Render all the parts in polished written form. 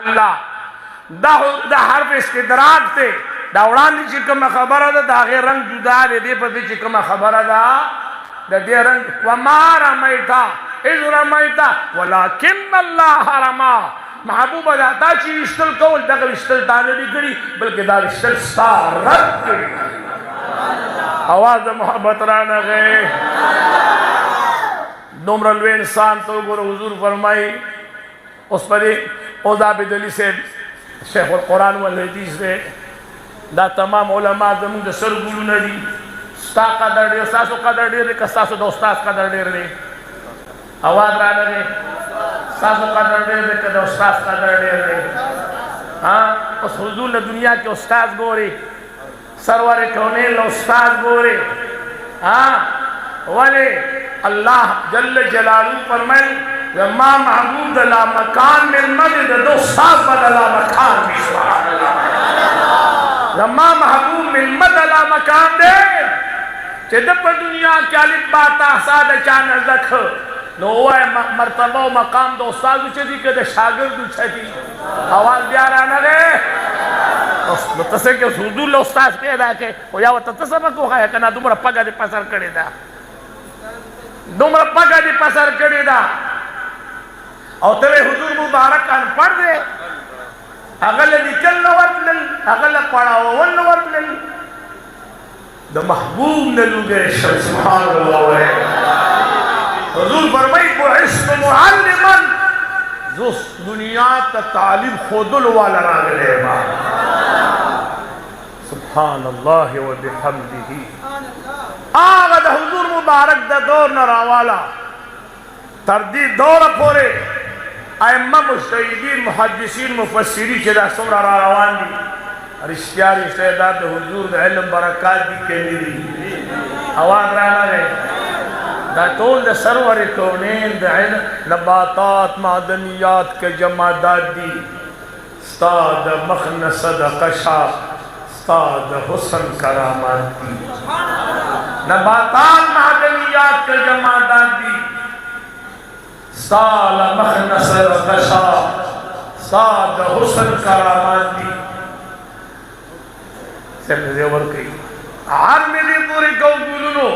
अल्लाह दा हर्फ इस्तिदराक थे दा वड़ांदी ची कम खबर दा दागे रंग जुदा दे पति ची कम खबर दा दे रंग वमा रमैता इज़ रमैता वलाकिन अल्लाह रमा महबूब अदाता ची विश्तल कौल दग विश्तल ताने भी करी बल्कि दा विश्तल सारत करी आवाज मोहब्बत राना गए दुमरलवे इंसान तो गुरु हुजूर फरमाई उस पर ओदा बिदली से शेख कुरान वल हदीस से दा तमाम उलमा जमुन द सर गुरु नदी स्ता कदर दे सासो कदर दे का सासो दोस्तास कदर दे रे आवाज रा रे सासो कदर दे का दोस्तास कदर दे रे हां उस हुजूर ने दुनिया के उस्ताद गोरे सरवर कौनैन उस्ताद गोरे हां वाले अल्लाह जल्ल जलालू फरमाए लम्मा महमूद ला मकान में मदद दो साफ बदला मकान में सुभान अल्लाह लम्मा महबूब में मदला मकान दे जब दुनिया के अलिफ बात साद चान रख नो है मर्तबा मकाम दो साल चली के शागिर्द छती आवाज प्यारा न रे तो तसे के हुजूर उस्ताद पैदा के ओ या तसब को है कना दुमरा पगा दे पसर करे दा दुमरा पगा दे पसर करे दा और तेरे हुजूर मुबारक कान पढ़ दे अगल निकल नवतल अगल पढ़ाओ वन नवतल द महबूब ने लुगे सुभान अल्लाह हुजूर फरमाई बुइस्त मुअल्लिमन जो दुनिया का तालीम खुदुल वाला रागले बा सुभान अल्लाह व बिहम्दिही आगद हुजूर मुबारक द दौर नरावाला तरदी दौर पोरे अइम्मा मुज्तहिदीन मुहद्दिसीन मुफस्सिरीन के रासुल रवान दी और इश्तियार इस्तेदाद हुजूर द इल्म बरकत दी के मिली आवाज रहना है दा तोल द सरवर कौनैन द इल्म नबातात मादनियात के जमादात दी उस्ताद मखनसद कशा उस्ताद हुस्न करामात दी नबातात मादनियात के जमादात दी साल मखनसर कशा साद हुस्न करामात दी समझे वर कई आर मिली पूरी को गुलनो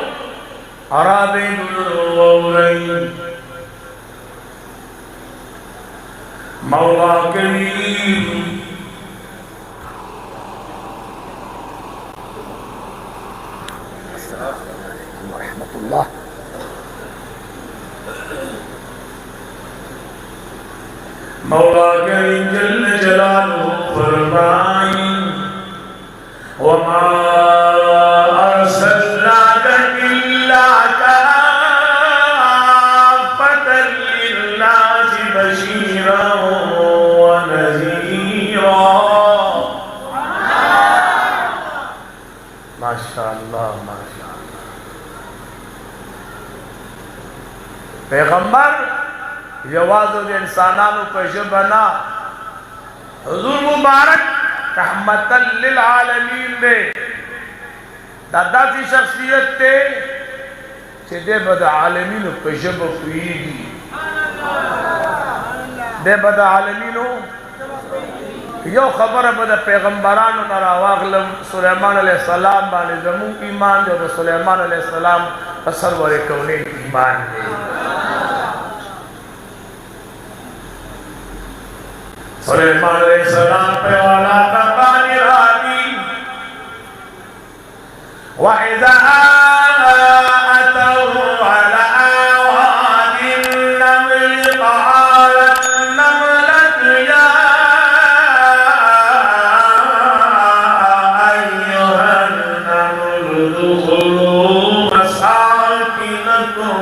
अराबे गुलनो औरई मौला करीम अस्सलाम वालेकुम व रहमतुल्लाह मौला करीम जल्ल जलालहु फरमाई वमा अरसलनाका इल्ला काफ़्फतन लिन्नासि बशीरन व नज़ीरा माशाअल्लाह माशाअल्लाह पैगंबर जवाज़ इंसानानु पेशबना हुजूर मुबारक रहमतल लिल आलमीन दे दादा की शख्सियत थे दे बद आलमीन पेशब फीदी दे बद आलमीन यो खबर बद पैगंबरान नरावागलम सुलेमान अलैहिस्सलाम बाने जमू ईमान जो सुलेमान अलैहिस्सलाम सरवर कौनैन ईमान दे सुलेमान अलैहिस्सलाम पे वाला का पानी रानी वइज़ा अतौ अला आवादिन नमल क़ालत नमलत या अय्युहन नमल दुखुलू मसाकिनकुम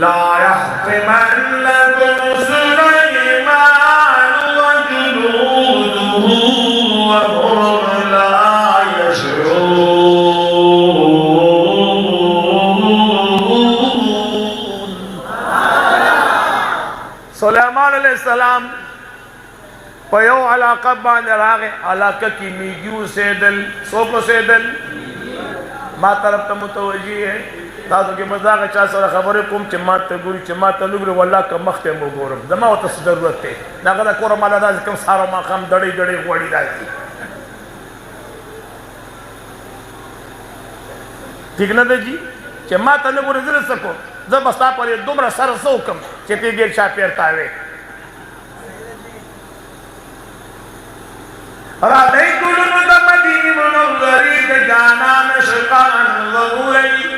ला यहतिमन्नकुम सुलेमान अलैहिस्सलाम पयो अलाका बांध रागे अलाका की मीजू से दल सोको से दल मा तरफ तो मुतवजी है تاسو کې مزاغه چا سره خبرې کوم چې ما ته ګوري چې ما ته نه ګوري والله که مخ ته مو ګورم زما ورته څه ضرورت دی دا هغه د کوره ماله داسې کوم سهار او ماښام دړې دړې غوړي راځي ٹھیک نه ده جي چې ما ته نه ګوري زه نه څه کوم زه به ستا پورې دومره سره څه وکړم چې ته ډېر چاپېر تاوې راځئ ګلونو د مدینې منورې د جانان شقان ضروري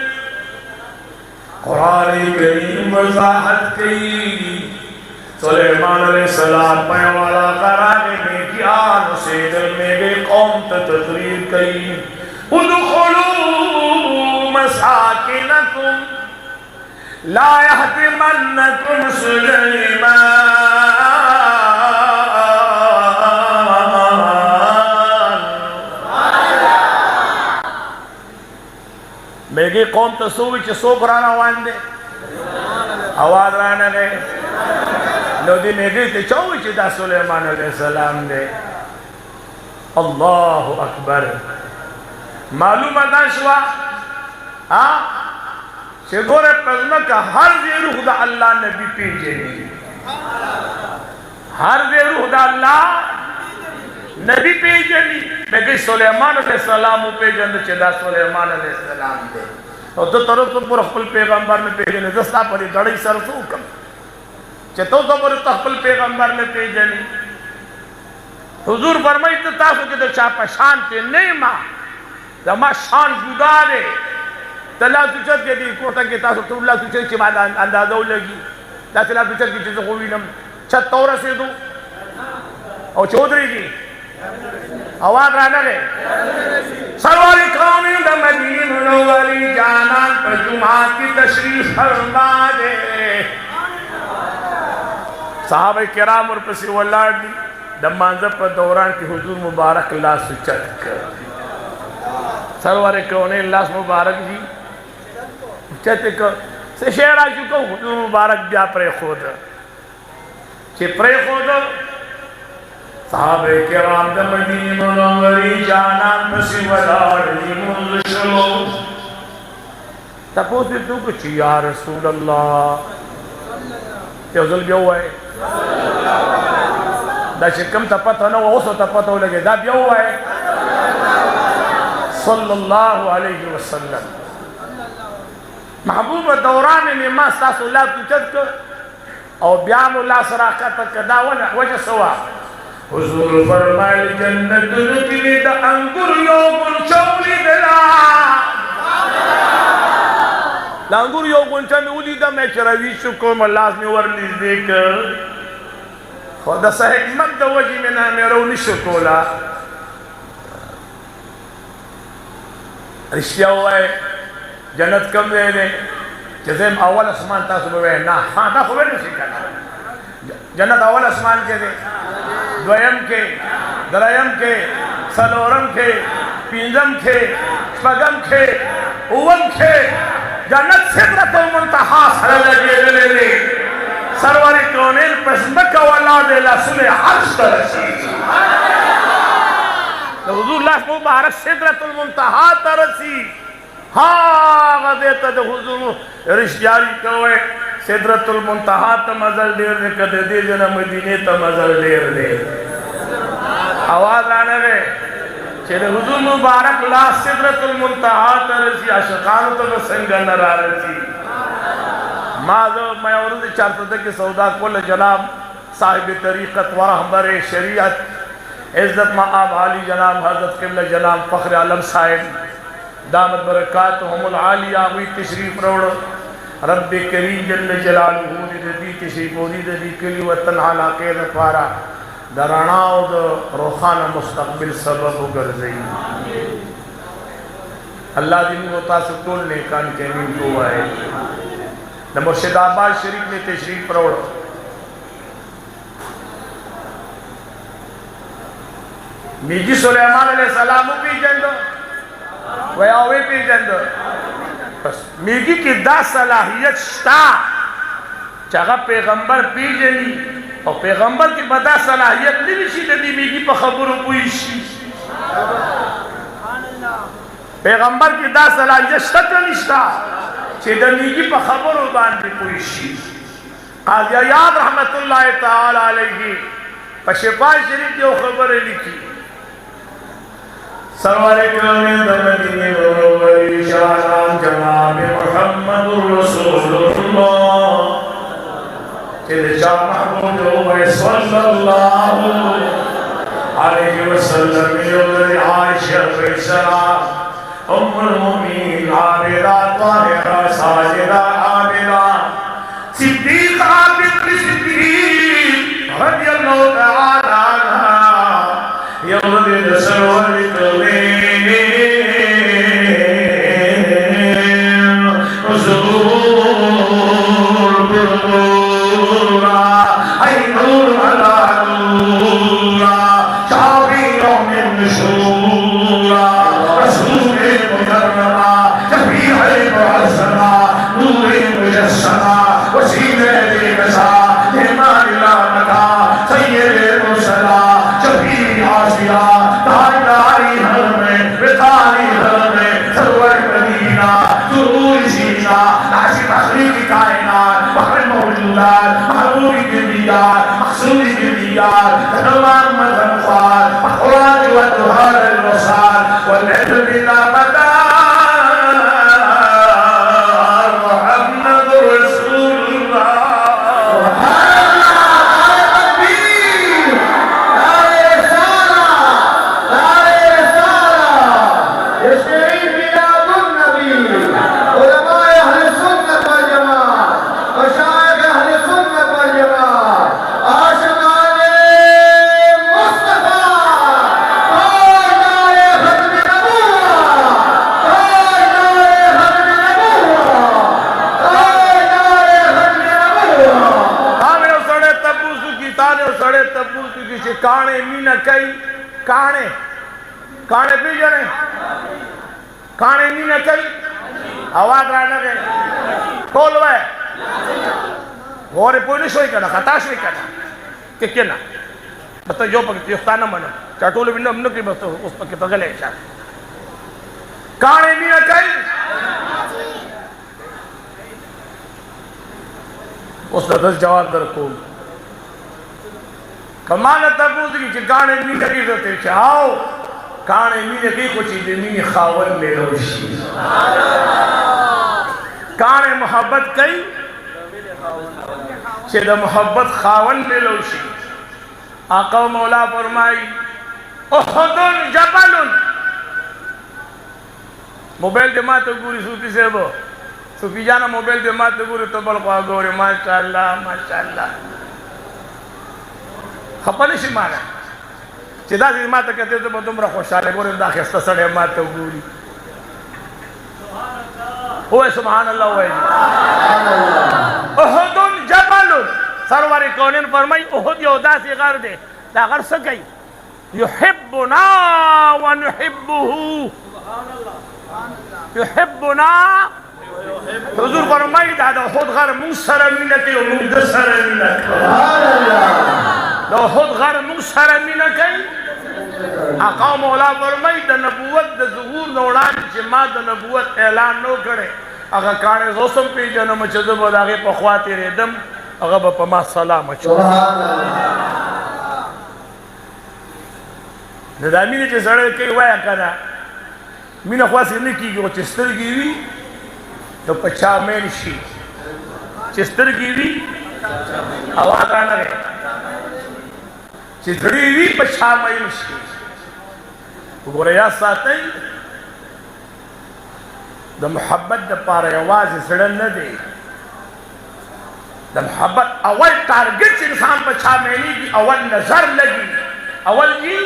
قرآن کریم وضاحت کی سلیمان علیہ السلام پیوالا قرآن میں کیان سے دل میں گئی قوم تقریر کی ادخلوا مساکنکم لا يحتمنكم سلیمان میگی قوم تو سوئی چھ سوک رانا وانده آواز رانا گئے نو دی میگی تی چوئی چھ دا سلیمان علیہ السلام دے اللہ اکبر معلوم ادا شوا چھ گورے پزمکا ہر دی روح دا اللہ نبی پیجے ہر دی روح دا اللہ نبی پیجنی لیکن سلیمان علیہ السلام پیجن چدا سلیمان علیہ السلام دے اور تو طرف تو پر خپل پیغمبر میں پیجنی دستا پڑی دڑی سر سو کم چتو تو پر خپل پیغمبر میں پیجنی حضور فرمائی تو تاسو کے تو چاپا شان تے نیما دما شان جدا دے تلا سوچت کے دی کوتا کے تاسو تو اللہ سوچت چی مادا اندازہ لگی تاسلا سوچت کی چیز خوبی نم چھت تورا سے دو اور چودری کی آواز رانا گئے سرور قومی دا مدین منوری جانان پر جمعہ کی تشریف فرما دے صحابہ کرام اور پسی واللہ دی دا منظر پر دوران کی حضور مبارک اللہ سچت کر سرور قومی اللہ مبارک جی سچت کر سے شہر آ چکا حضور مبارک بیا پرے خود چھے پرے خود صحابہ کرام دا مدینہ منوری جانان پسی ودار دی منزشلو تپوسی تو کچھ یا رسول اللہ تیوزل بیو ہے دا شکم تپتا نو اوسو تپتا لگے دا بیو ہے صلی اللہ علیہ وسلم محبوب دوران میں ما ستاسو اللہ تجد کر او بیام اللہ سراکت کدا وجہ سوا حضور فرمائے جنت نکلی دا انگر یوگن چولی دلا دا انگر یوگن چولی اولی دا میں چروی شکو ملاز میں ورنیز دے کر خود سا حکمت دا وجی میں نامی رونی شکولا رشتہ ہوا ہے جنت کم دے دے جزیم اول اسمان تاسو بوئے نا ہاں دا خوبے نہیں سکھانا جنت اول اسمان کے دے دویم کے درائم کے سلورم کے پینزم کے شپگم کے اوم کے جنت سدرت المنتہا صلی اللہ علیہ سرور کونین پسمکہ والا دے لسل عرش ترسی حضور اللہ مبارک سدرت المنتہا ترسی ہاں غدیتا دے حضور رشدیاری کوئے سدرت المنتہا تا مزل دیر دے کدے دے جنا مدینے تا مزل دیر دے آواز آنے گئے چھے حضور مبارک لا سدرت المنتہا تا رسی عشقانو تا بسنگا نرا رسی ماذا میں عورد چارتا تھا کہ سودا کل جناب صاحب طریقت ورحبر شریعت عزت مآب عالی جناب حضرت قبل جناب فخر عالم صاحب دامت برکاتہم العالی آوی تشریف روڑ رب کریم جل جلالہ دی تشریف دی کلی وطن علاقے نفارا دراناو دا روخان مستقبل سبب گرزئی اللہ دی متاسب طول نیکان کے امین کو آئے مرشد آباد شریف میں تشریف روڑ میجی سلیمان علیہ السلام پی جندو ویاوی پی جندو میگی کی دا صلاحیت شتا چاگا پیغمبر پی جنی اور پیغمبر کی بدا صلاحیت نہیں شی دی میگی پا خبرو پویشی پیغمبر کی دا صلاحیت شتا نشتا चेदनी पर खबर उबान पे कोई शी काजी अय्याब रहमतुल्लाह ताला अलैहि शिफा शरीफ जो खबर लिखी सरवारे कायनात मदीने मुनव्वरी शान जनाब मुहम्मदुर रसूलुल्लाह के शाह महमूद सल्लल्लाहु अलैहि वसल्लम योर आयशा फैसला उम्मुल मोमिनीन आबिदा ताहिरा साजिदा आबिदा सिद्दीक़ा बिन्त सिद्दीक़ रज़ियल्लाहु तआला अन्हा यौम सरवर निकले काने मीना कई काने काने पी जने काने मीना कई आवाज राना के टोल वे गोरे पुलिस होई करना खताश नहीं करना कि क्या ना मतलब जो पकड़ती स्थान मनो चाटोल बिन्नो हमने की बस उस पक पगले चार काने मीना कई उस दस जवाब दर को कमाल तबूद की गाने मीने की तो ते चाओ गाने मीने की कुछ चीजें मीने खावन ले रोशी गाने मोहब्बत कई शेदा मोहब्बत खावन ले रोशी आका मौला फरमाई उहुदुन जबलुन मोबाइल जमा तो गुरी सूफी से वो सूफी जाना मोबाइल जमा तो गुरी तो बल को गोरे माशाअल्लाह खपने सी माना चिदा सी माता कहते तो तुमरा खुशहाल है गोरे दाखिस्ता सड़े माता गुरी ओए सुभान अल्लाह ओए उहुदुन जबलुन सरवर कौनैन फरमाई उहुद यहूदा से गार दे दागर सकई युहिब्बुना व नुहिब्बुहु युहिब्बुना हुजूर फरमाई दादा खुद घर मुसर मिनती व मुदसर मिनत सुभान अल्लाह तो खुद घर मुसर मिनकई आका मौला फरमाई द नबूवत द ज़हूर नौड़ान जमा द नबूवत ऐलान नो करे अगर काने गौसम पे जन्म चदब दागे पखवाते रेदम अगर बपमा सलाम सुभान अल्लाह नदामी ने जसड़े के वाया करा मीना ख्वासी ने की वो चिस्तर गिरी तो पछा में शी चिस्तर गिरी आवाज आना है चितड़ी भी पछा में शी गोरया साथे द मोहब्बत द पार आवाज सड़न न दे द मोहब्बत अवल टारगेट इंसान पछा में की अवल नजर लगी अवल की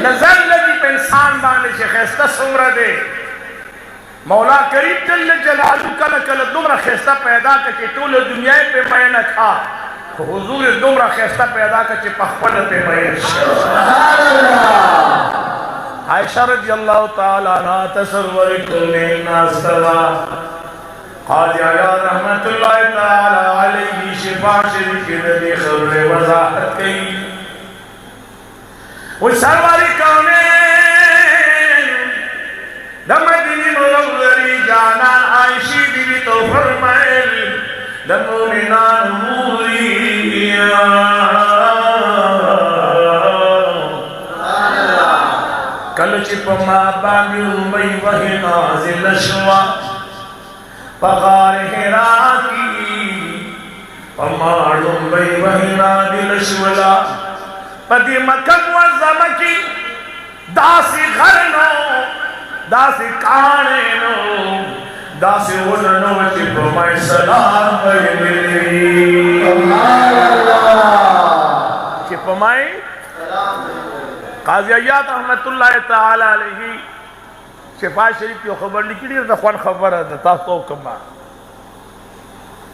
नजर लगी पे इंसान बाने से खैस्ता सुमरा दे मौला करीब जल्ल जलालू कल कल दुमरा खैस्ता पैदा करके टोल दुनिया पे मैंने खा तो हुजूर दुमरा खैस्ता पैदा करके पखपन पे मैंने आयशा रज़ियल्लाहु ताला अन्हा तसव्वुर करने नास्तवा क़ाज़ी अय्याज़ रहमतुल्लाह ताला अलैहि शिफा शरीफ के नबी खबरे वज़ाहत की वो सरवारी कौने दमदीनी मुनव्वरी जाना आयशी की तो फरमाए द मोमिनान मूरिया कल चिप मा बांगी मई वही नाजिल शवा पगार हेरा की पमाड़ुम बई वही नाजिल शवला पदी मकम व जमकी दासी घर नो दासी काने नो दासी उड़नो चिप माय सलाम चिप माय काजी अय्याद रहमतुल्लाह ताला अलैहि शिफा शरीफ की खबर निकली तो कौन खबर है तो कमा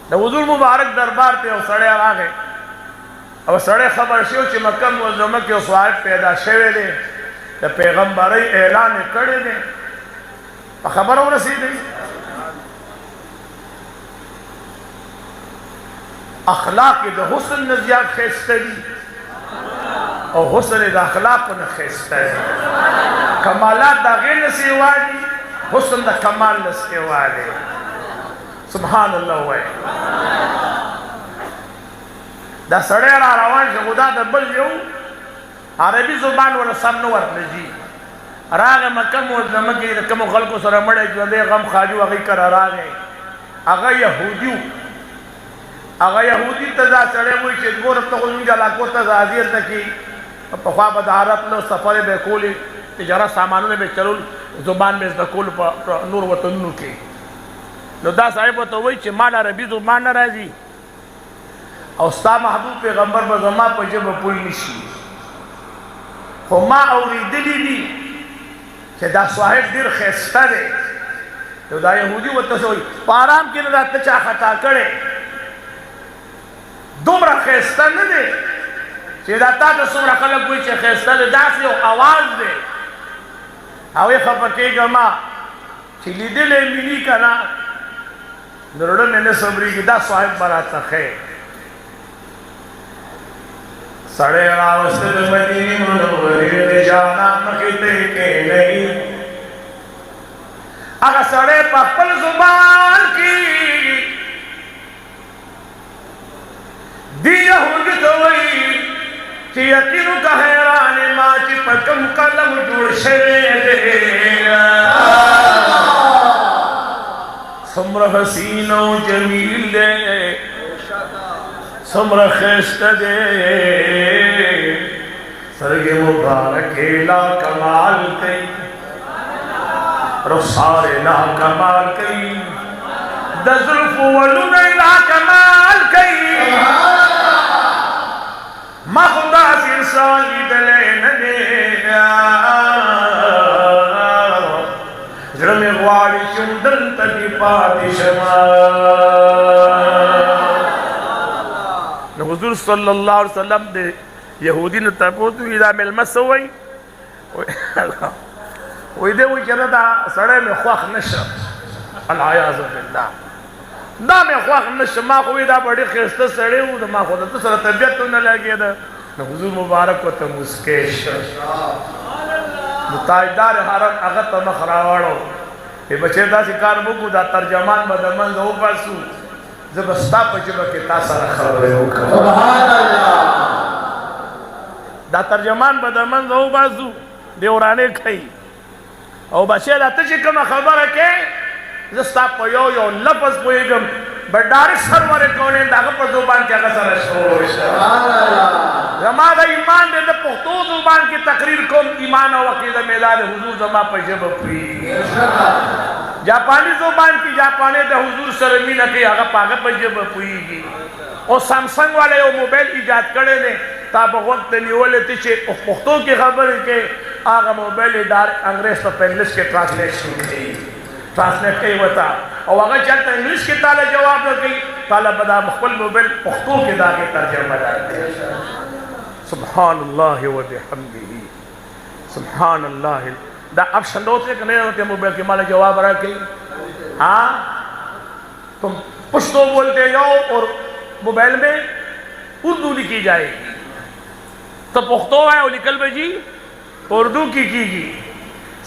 द हुजूर मुबारक दरबार पे और सड़े आ गए और सड़े खबर शो च मक्का मुअज़्ज़मा के स्वाद पैदा शेवे दे तो पैगंबर ऐलान करे दे खबर हो रसीद अखलाक द हुस्न नजिया खिस्तरी और हुस्न द अखलाक न खिस्ता कमालात द गैर सेवाली हुस्न द कमाल न सेवाले सुभान अल्लाह वे द सड़े रवान से खुदा द बल यो अरबी जुबान वाला सब नो वर्त जी राग मक्का मुअज़्ज़मा के कम खल्को सर मड़े जो दे गम खाजू अगी कर रागे अगा यहूदी तजा सड़े हुई के गोर तो उन जला को तजाजिर तकी पखवा बदारत लो सफर बेकुली जरा सामानों में चलो जुबान में दकुल नूर वतन के दा साहिब तो वही चिमाल अरबी जुबान न राजी और उस्ता महबूब पैगंबर बजमा पजे बपुई निशी होमा और दिली दी के दा साहिब दिल खिस्ता दे तो दा यहूदी वत सोई पाराम के रात चा खता करे दुमरा खिस्ता न दे che da ta सुमरा खलक कोई che खिस्ता दे दास यो आवाज दे आवे खबर के गमा चिली दिले मिली कना नरोड़ मैंने सबरी की दा साहिब बराता है सड़े रावस्त मदीने मुनव्वरे जाना मखते के नहीं अगर सड़े पप्पल जुबान की दिया होगी तो वही कि यकीनों का हैरान माची पकम कलम जुड़ समर हसीनों जमील दे समर खिस्त दे सरगे मुबारक ला कमाल कई रसारे ला कमाल कई दज़ुल्फ वलू ला कमाल कई मखदा सिरसाली दले नदे जरमे वाड़ी चुंदन तकी पादिशमा हुजूर सल्लल्लाहु अलैहि वसल्लम दे यहूदी ने तपोतु इदा मिलमस वही वही दे वही चरदा सड़े में ख्वाख नशर अलायाज़ु बिल्लाह ना में ख्वाख नशर मा को इदा बड़ी खिस्ता सड़े वो मा को तो सर तबियत तो न लगे दा हुजूर मुबारक को तो मुस्केश मुताइदार हरम अगर तो मखरावाड़ो ये बच्चे दा शिकार बुकु दा तर्जमान बदमन दो पासु जबस्ता पजब के तासर खबर हो सुभान अल्लाह दा तर्जमान बदमन दो बाजू देवराने खई और बच्चे दा तजी कम खबर के जस्ता पयो यो लफ्ज पोएगम बडार सरवर कोने दाग पर जुबान क्या कसर शोर सुभान अल्लाह जमादा ईमान दे पुख्तो जुबान की तकरीर को ईमान और अकीदा मिलाद हुजूर जमा पजब पी जापानी जुबान की जापानी दे हुजूर शर्मी न के आगा पागा पजब पीगी और सैमसंग वाले वो मोबाइल इजाद करे ने ताब वक्त निवले तिचे पुख्तो की खबर के आगा मोबाइल इदार अंग्रेज तो इंग्लिश के ट्रांसलेशन की ट्रांसलेट कई बता और अगर चलता इंग्लिश के ताला जवाब न कई ताला बदा मुख्तल मोबाइल पुख्तो के दागे तर्जमा डालते सुभान अल्लाह व बिहम्दिही सुभान अल्लाह दा अब संदोते कने होते मोबाइल के माला जवाब रहा कई हाँ तुम पुश्तो बोलते जाओ और मोबाइल में उर्दू लिखी जाएगी तो पुख्तो है वो निकल जी उर्दू की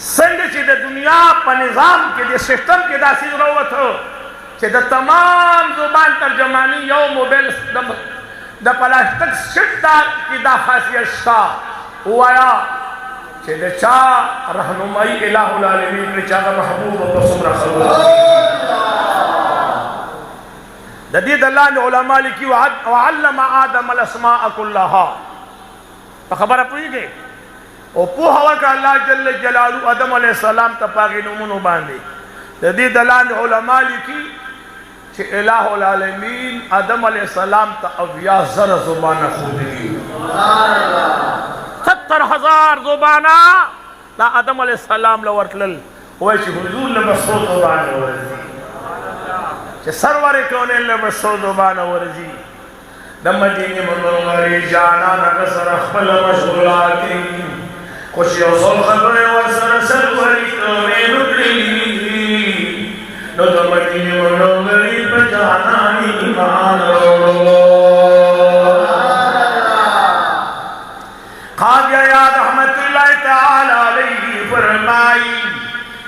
संग सीधे दुनिया पर निजाम के लिए सिस्टम के दासी जरूरत हो چې د تمام زبان ترجمانی یو موبایل د پلاستیک شټ دا کې دا خاصیت شته وایا چې د چا رهنمایي الہ العالمین پر چا محبوب او څومره خبر د دې د الله علماء لیکي وعلم آدم الاسماء كلها خبره پوهیږي او په هوا کا الله جل جلاله آدم علیہ السلام ته پاغي نومونو باندې د دې د الله علماء لیکي چې الہ العالمین آدم علیہ السلام ته اویا زر زبانه خو دي 70,000 زبانه دا آدم علیہ السلام لورتل وای چې حضور له مسعود زبانه ورزي چې سرور کونه له مسعود زبانه ورزي د مدینه منورې جانا نه سره خپل مشغولات خوشي او صلح خبره ورسره سرور کونه نکړي نو د مدینه منورې په جانا ایمان ورو قاضی یاد رحمت اللہ تعالی علیہ فرمائی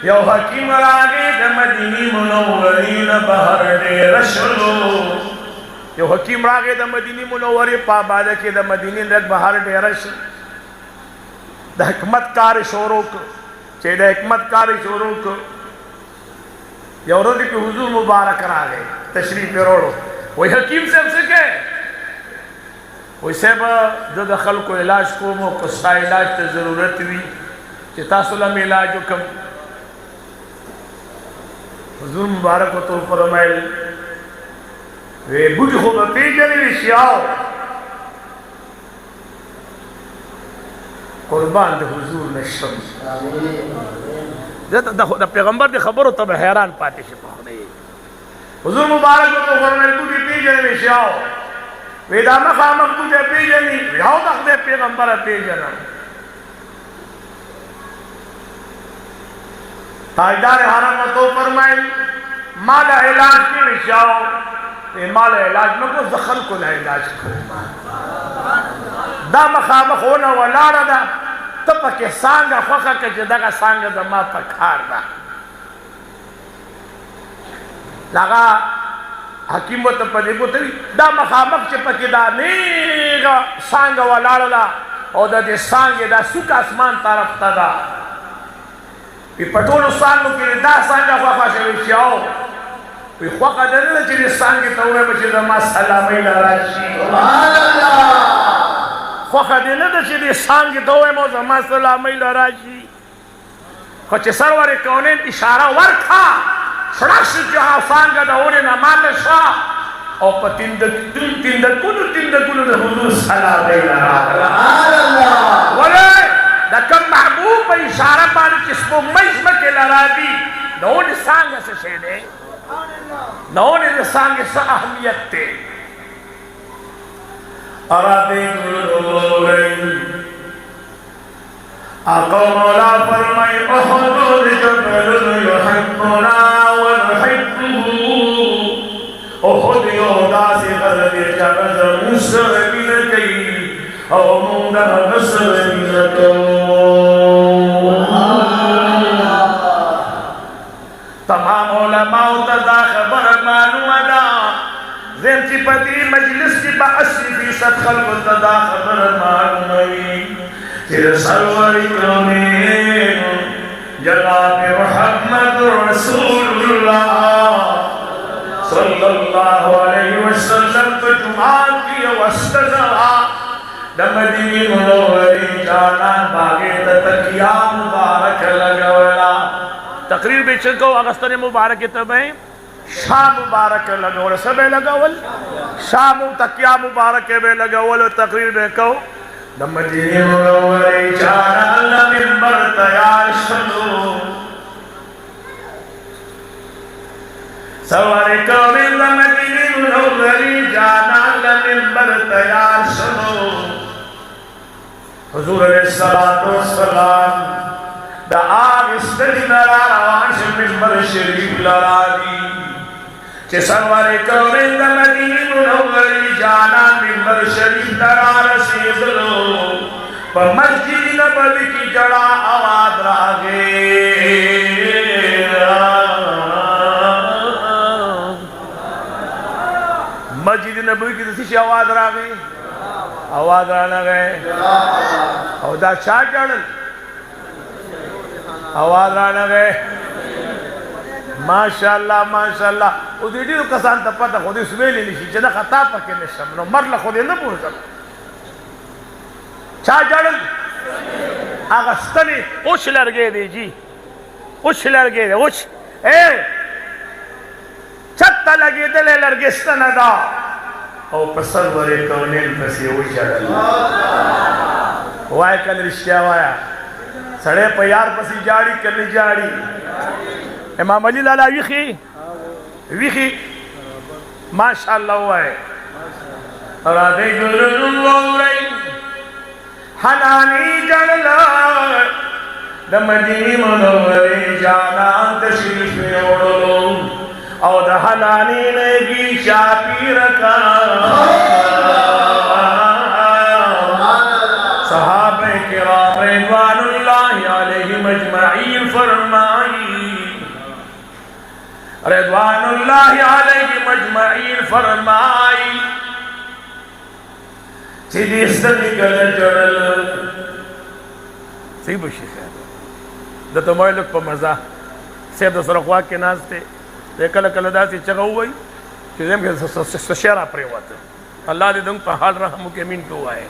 یو حکیم راگے د مدینی منورین بہر ډیر شلو یو حکیم راگے د مدینی منوری پاباده کې د مدینی لګ بہر ډیر شل د حکمت کار شروع چې د حکمت کار شروع یو ورځ کې حضور مبارک راغی تشریف وروړو وای حکیم صاحب څه کې وای صاحب د خلکو علاج کوم او کستا علاج ته ضرورت وي چې تاسو له علاج وکم حضور مبارک تو فرمایل وی بوټي خو په پیژنې شیاو قربان د حضور نشم د پیغمبر د خبرو ته حیران پاتې شي په خدای حضور مبارک تو فرمایل بوټي پیژنې شیاو ویدا مخامخ بوټي پیژنې یو د پیغمبر پیژنم تاجدار حرم تو فرمائل مال علاج کی رشاو مال علاج میں کو زخم کو نہ علاج کو دا مخامخ ہونا ولارا دا تب کے سانگا خوخا کے جدگا سانگا دا ما پکار دا لگا حکیم و تب پدی بوتری دا مخامخ چے پکی دا نیگا سانگا ولارا دا او دا دے سانگے دا سوک اسمان طرف تا دا پی پټولو سانګو کې دا څنګه خوښه شوی چې او پی خوښه درنه چې څنګه ته وې چې زما سلامي لراشي سبحان الله خوښه دې نه چې څنګه ته وې مو زما سلامي لراشي خو چې سرور کونین اشاره ورکا شړش جها څنګه دا ورې نه ماته شا او په تیند کونو د حضور سلامي لراشي سبحان الله وله دا کم محبوب په اشاره باندې چې سپوږمۍ ځمکې لرادي د ونې څانګه څه شی دی د ونې د څانګې څه اهمیت دی آقا مولا فرمائی احد جبل یحبنا ونحبه احد یو داسې غره دی چې هغه زموږ سره مینه کوي او مونږ د هغه سره مینه کوو تمام علماء ته دا خبره معلومه ده زم چې په دې مجلس کې به 80% خلکو ته دا خبره معلومه وي چې سرور کونین جناب محمد رسول الله صلی الله علیه وسلم په جمعات کې واستزرا د مدینه منورې جانان باغې ته تکیا مبارک لګولا تقریر به چکو اگستن مبارک تبه شام مبارک لګول سبه لګول شام تکیا مبارک به لګول تقریر به کو د مدینه منورې جانان منبر تیار شلو سوار کوي د مدینه منورې جانان منبر تیار شلو حضور علیہ الصلوۃ والسلام دا آگ استری نرا روان شو منبر شریف لرادی چه سنوار کورن دا مدینی منوری جانا منبر شریف لرا رسیدلو پا مسجد نبوی کی جڑا آواد راگے मस्जिद नबवी की दसी आवाज रा गई आवाज राना गए और दा छा जड़ल आवाज राना गए माशाअल्लाह माशाअल्लाह ओ दीदी कसान त पता खुद इसमें निशी जना खता पके नशम नो मरला खुद न पूछ छा जड़ल अगस्तनी उछ लड़गे दे जी उछ लड़गे दे उछ ए छत्ता लगे दले लड़गे स्तनदा और पसर वरे कौनेल पसी उछड़ल वाय कल रिश्ता वाया सड़े प्यार पसी जाड़ी कल जाड़ी इमाम अली लाला विखी माशाअल्लाह हुआ है राधे गुरुल्लाह हनानी जड़ला द मदीने मनोवरे जाना तशरीफ ओड़लो और हनानी ने भी शापी रखा सहाबे किराम रिज़वानुल्लाहि अलैहिम अजमईन फरमाई रिज़वानुल्लाहि अलैहिम अजमईन फरमाई सीधी निकल जड़ल सही बुशी है द तो मैं लोग पर मजा से दूसरा ख्वा के नाचते कल कल दासी चगा हुई कि जेम के शहरा प्रेवत अल्लाह दे दंग पर हाल रहम के मीन को आए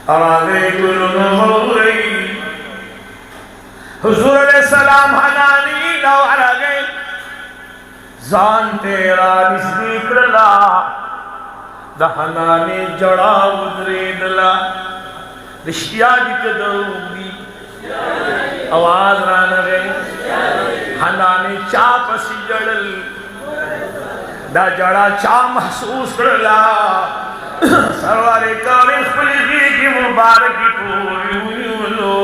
आवे गुरु नौरी हुजूर अलैहि सलाम हनानी लौरा गए जान तेरा निस्बिकला दहनाने जड़ा उदरे दला रिश्तिया दिकदौरी आवाज राना गए हनाने चाप सी जड़ल दा जड़ा चा महसूस करला सरवारे कावे खुली की मुबारक पूरी लो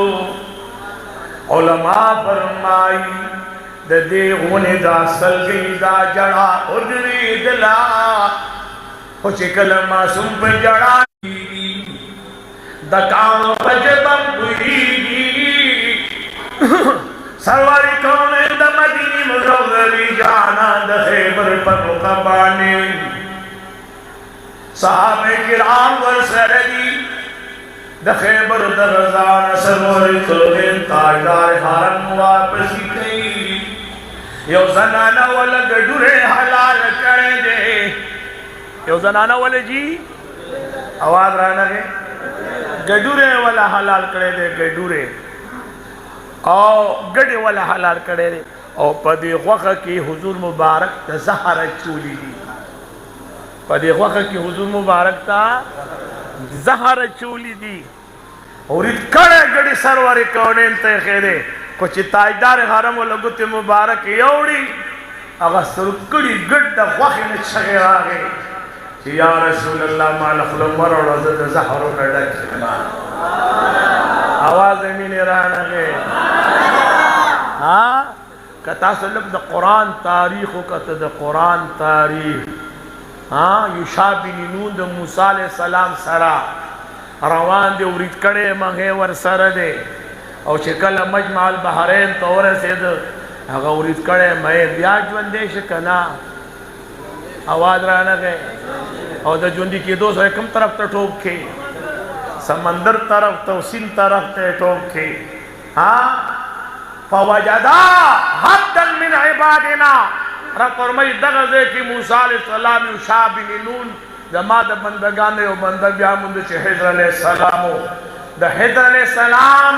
उलमा फरमाई दे होने दा सल गई दा जड़ा उदरे दला कुछ कलमा सुन पे जड़ा दकाम बजबम हुई सरवारी कौन द मदीने मुनव्वरी जाना द खैबर पर मुकबाने साहबे किराम वर सरदी द खैबर द रज़ान सरवारी कौन ताजदार हारम वापसी गई यो जनाना वाला गडुरे हलाल करे दे यो जनाना वाले जी आवाज रहना है गडूरे वाला हलाल करे दे गडूरे और गडे वाला हलाल करे दे और पदी वक़ की हुजूर मुबारक ज़हर चूली दी पदी वक़ की हुजूर मुबारक ता ज़हर चूली दी और इत कड़े गड़ी सरवर कौने ते खेदे कुछ ताजदार हरम वाला गुत्ते मुबारक योड़ी अगर सुरकड़ी गड्ढा वक़ ने छगेरा गए या रसूल अल्लाह मालखलो मरो रज़द ज़हरो नडा कितना आवाज़ में नहीं रहना है हाँ कता सल्लम द कुरान तारीख़ का द कुरान तारीख़ हाँ युशाबिनी नून द मूसा अलैहि सलाम सरा रवान दे उरित कड़े मंगे वर सर दे और शिकल मजमा अल बहरैन तौर से द अगर उरित कड़े मैं ब्याज वंदेश कना आवाज रहना है और द जुंदी की दो सौ कम तरफ तो ठोक के समंदर तरफ तो सिंध तरफ ते ठोक के हाँ फवजदा हद्दन मिन इबादिना रकरमई दगज़े की मूसा अलैहिस्सलाम युशाबिनी नून जमा द बंदगाने और बंदगा मुंद हिजर अलैहिस्सलाम द हिजर अलैहिस्सलाम